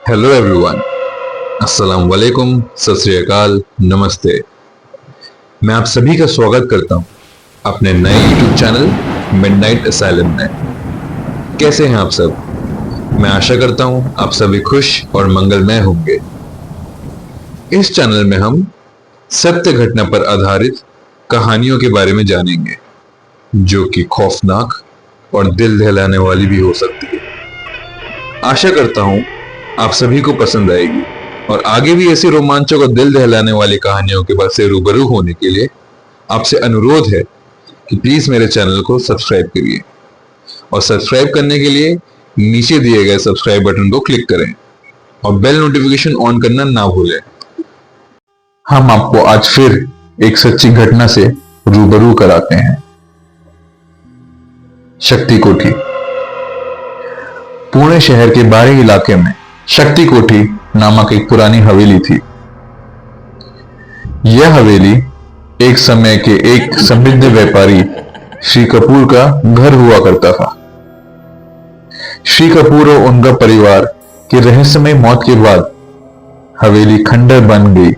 Hello everyone, अस्सलाम वालेकुम, सत श्री अकाल, नमस्ते। मैं आप सभी का स्वागत करता हूं अपने नए यूट्यूब चैनल मिडनाइट असाइलम में। कैसे हैं आप सब? मैं आशा करता हूं आप सभी खुश और मंगलमय होंगे। इस चैनल में हम सत्य घटना पर आधारित कहानियों के बारे में जानेंगे, जो कि खौफनाक और दिल दहलाने वाली भी हो सकती है। आशा करता हूं आप सभी को पसंद आएगी और आगे भी ऐसी रोमांचक और दिल दहलाने वाली कहानियों के बाद से रूबरू होने के लिए आपसे अनुरोध है कि प्लीज मेरे चैनल को सब्सक्राइब करिए और सब्सक्राइब करने के लिए नीचे दिए गए सब्सक्राइब बटन को क्लिक करें और बेल नोटिफिकेशन ऑन करना ना भूलें। हम आपको आज फिर एक सच्ची घटना से रूबरू कराते हैं। शक्ति कोठी। पुणे शहर के बाहरी इलाके में शक्ति कोठी नामक एक पुरानी हवेली थी। यह हवेली एक समय के एक समृद्ध व्यापारी श्री कपूर का घर हुआ करता था। श्री कपूर और उनका परिवार की रहस्यमय मौत के बाद हवेली खंडर बन गई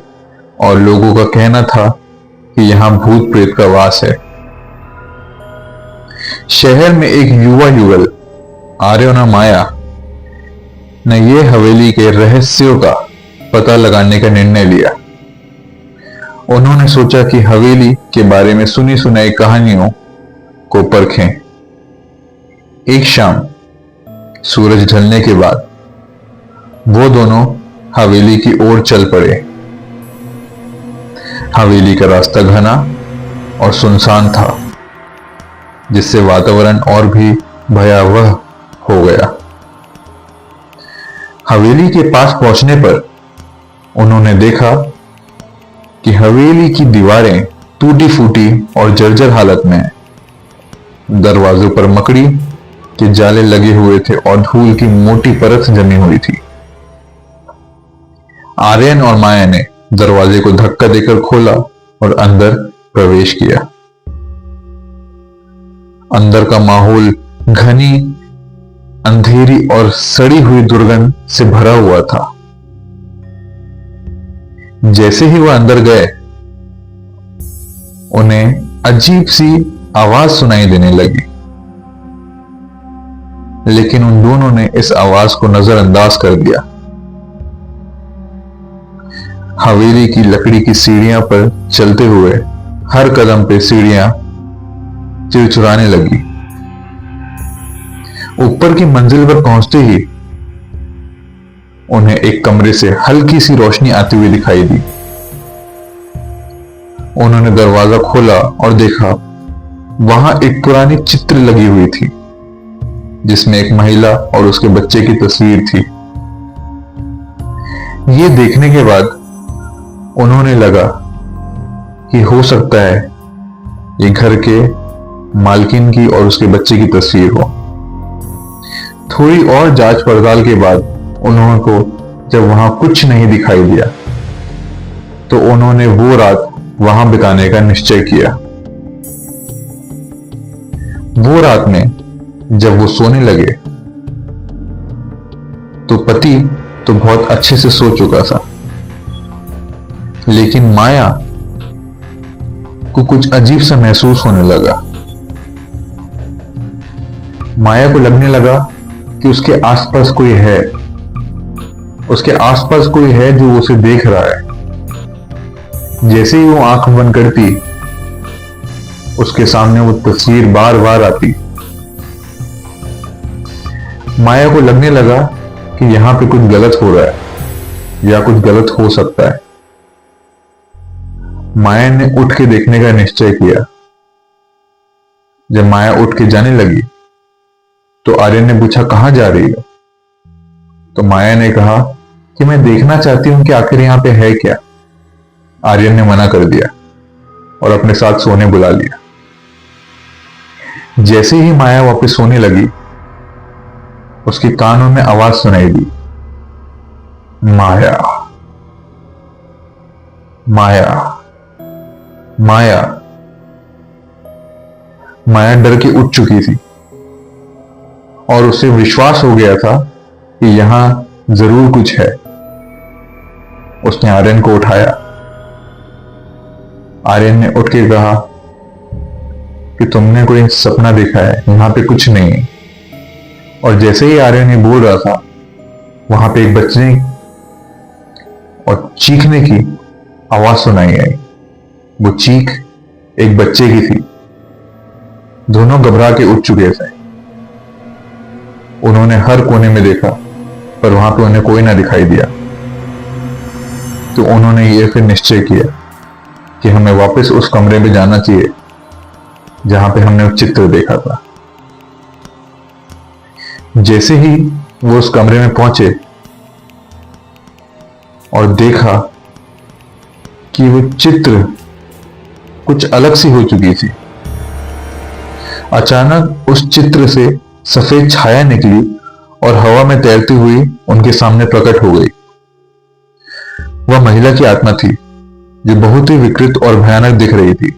और लोगों का कहना था कि यहां भूत प्रेत का वास है। शहर में एक युवा युगल आर्यन और माया ने यह हवेली के रहस्यों का पता लगाने का निर्णय लिया। उन्होंने सोचा कि हवेली के बारे में सुनी सुनाई कहानियों को परखें। एक शाम सूरज ढलने के बाद वो दोनों हवेली की ओर चल पड़े। हवेली का रास्ता घना और सुनसान था, जिससे वातावरण और भी भयावह हो गया। हवेली के पास पहुंचने पर उन्होंने देखा कि हवेली की दीवारें टूटी फूटी और जर्जर हालत में हैं। दरवाजों पर मकड़ी के जाले लगे हुए थे और धूल की मोटी परत जमी हुई थी। आर्यन और माया ने दरवाजे को धक्का देकर खोला और अंदर प्रवेश किया। अंदर का माहौल घनी, अंधेरी और सड़ी हुई दुर्गंध से भरा हुआ था। जैसे ही वह अंदर गए, उन्हें अजीब सी आवाज सुनाई देने लगी, लेकिन उन दोनों ने इस आवाज को नजरअंदाज कर दिया। हवेली की लकड़ी की सीढ़ियां पर चलते हुए हर कदम पे सीढ़ियां चिड़चिड़ाने लगी। ऊपर की मंजिल पर पहुंचते ही उन्हें एक कमरे से हल्की सी रोशनी आती हुई दिखाई दी। उन्होंने दरवाजा खोला और देखा वहां एक पुरानी चित्र लगी हुई थी, जिसमें एक महिला और उसके बच्चे की तस्वीर थी। ये देखने के बाद उन्होंने लगा कि हो सकता है ये घर के मालकिन की और उसके बच्चे की तस्वीर हो। थोड़ी और जांच पड़ताल के बाद उन्होंने को जब वहां कुछ नहीं दिखाई दिया, तो उन्होंने वो रात वहां बिताने का निश्चय किया। वो रात में जब वो सोने लगे, तो पति तो बहुत अच्छे से सो चुका था, लेकिन माया को कुछ अजीब सा महसूस होने लगा। माया को लगने लगा कि उसके आसपास कोई है, उसके आसपास कोई है जो उसे देख रहा है। जैसे ही वो आंख बंद करती, उसके सामने वो तस्वीर बार बार आती। माया को लगने लगा कि यहां पे कुछ गलत हो रहा है या कुछ गलत हो सकता है। माया ने उठ के देखने का निश्चय किया। जब माया उठ के जाने लगी, तो आर्यन ने पूछा, कहां जा रही हो? तो माया ने कहा कि मैं देखना चाहती हूं कि आखिर यहां पे है क्या। आर्यन ने मना कर दिया और अपने साथ सोने बुला लिया। जैसे ही माया वापस सोने लगी, उसके कानों में आवाज सुनाई दी, माया, माया, माया। माया डर के उठ चुकी थी और उसे विश्वास हो गया था कि यहां जरूर कुछ है। उसने आर्यन को उठाया। आर्यन ने उठ के कहा कि तुमने कोई सपना देखा है, यहां पे कुछ नहीं है। और जैसे ही आर्यन ये बोल रहा था, वहां पे एक बच्चे और चीखने की आवाज सुनाई आई। वो चीख एक बच्चे की थी। दोनों घबरा के उठ चुके थे। उन्होंने हर कोने में देखा, पर वहां पे उन्हें कोई ना दिखाई दिया। तो उन्होंने ये फिर निश्चय किया कि हमें वापस उस कमरे में जाना चाहिए जहां पे हमने वो चित्र देखा था। जैसे ही वो उस कमरे में पहुंचे और देखा कि वो चित्र कुछ अलग सी हो चुकी थी। अचानक उस चित्र से सफेद छाया निकली और हवा में तैरती हुई उनके सामने प्रकट हो गई। वह महिला की आत्मा थी जो बहुत ही विकृत और भयानक दिख रही थी।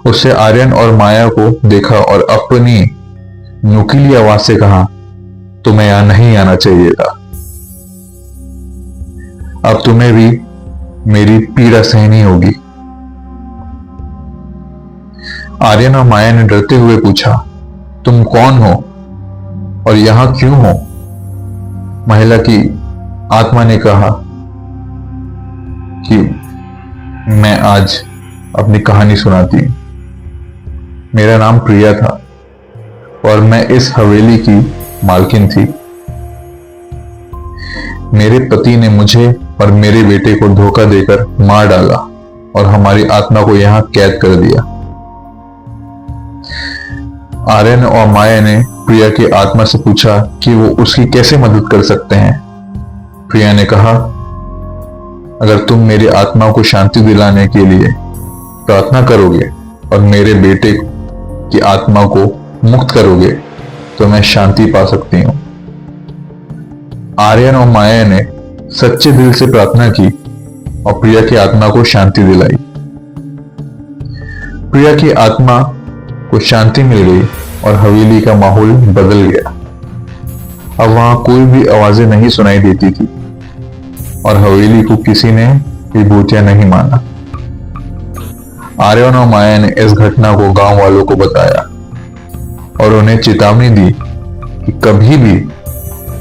उससे आर्यन और माया को देखा और अपनी नुकीली आवाज से कहा, तुम्हें यहां नहीं आना चाहिए था। अब तुम्हें भी मेरी पीड़ा सहनी होगी। आर्यन और माया ने डरते हुए पूछा, तुम कौन हो और यहां क्यों हो? महिला की आत्मा ने कहा कि मैं आज अपनी कहानी सुनाती हूं। मेरा नाम प्रिया था और मैं इस हवेली की मालकिन थी। मेरे पति ने मुझे और मेरे बेटे को धोखा देकर मार डाला और हमारी आत्मा को यहां कैद कर दिया। आर्यन और माया ने प्रिया की आत्मा से पूछा कि वो उसकी कैसे मदद कर सकते हैं। प्रिया ने कहा, अगर तुम मेरी आत्मा को शांति दिलाने के लिए प्रार्थना करोगे और मेरे बेटे की आत्मा को मुक्त करोगे तो मैं शांति पा सकती हूं। आर्यन और माया ने सच्चे दिल से प्रार्थना की और प्रिया की आत्मा को शांति दिलाई। प्रिया की आत्मा को शांति मिल गई और हवेली का माहौल बदल गया। अब वहां कोई भी आवाजें नहीं सुनाई देती थी और हवेली को किसी ने भी भूतिया नहीं माना। आर्यन और माया ने इस घटना को गांव वालों को बताया और उन्हें चेतावनी दी कि कभी भी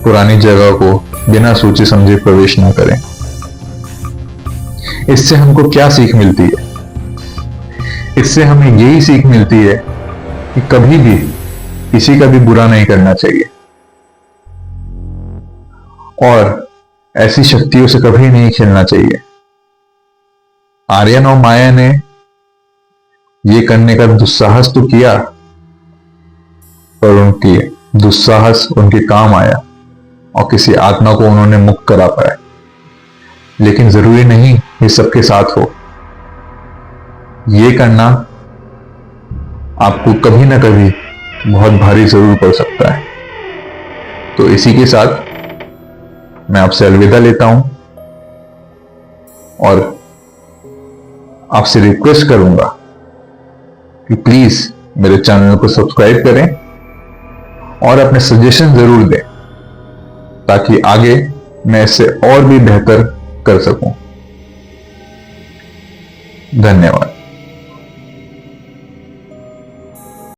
पुरानी जगह को बिना सोचे समझे प्रवेश न करें। इससे हमको क्या सीख मिलती है? इससे हमें यही सीख मिलती है कि कभी भी किसी का भी बुरा नहीं करना चाहिए और ऐसी शक्तियों से कभी नहीं खेलना चाहिए। आर्यन और माया ने ये करने का दुस्साहस तो किया, पर उनकी दुस्साहस उनके काम आया और किसी आत्मा को उन्होंने मुक्त करा पाया। लेकिन जरूरी नहीं ये सबके साथ हो। ये करना आपको कभी ना कभी बहुत भारी जरूर पड़ सकता है। तो इसी के साथ मैं आपसे अलविदा लेता हूं और आपसे रिक्वेस्ट करूंगा कि प्लीज मेरे चैनल को सब्सक्राइब करें और अपने सजेशन जरूर दें ताकि आगे मैं इससे और भी बेहतर कर सकूं। धन्यवाद।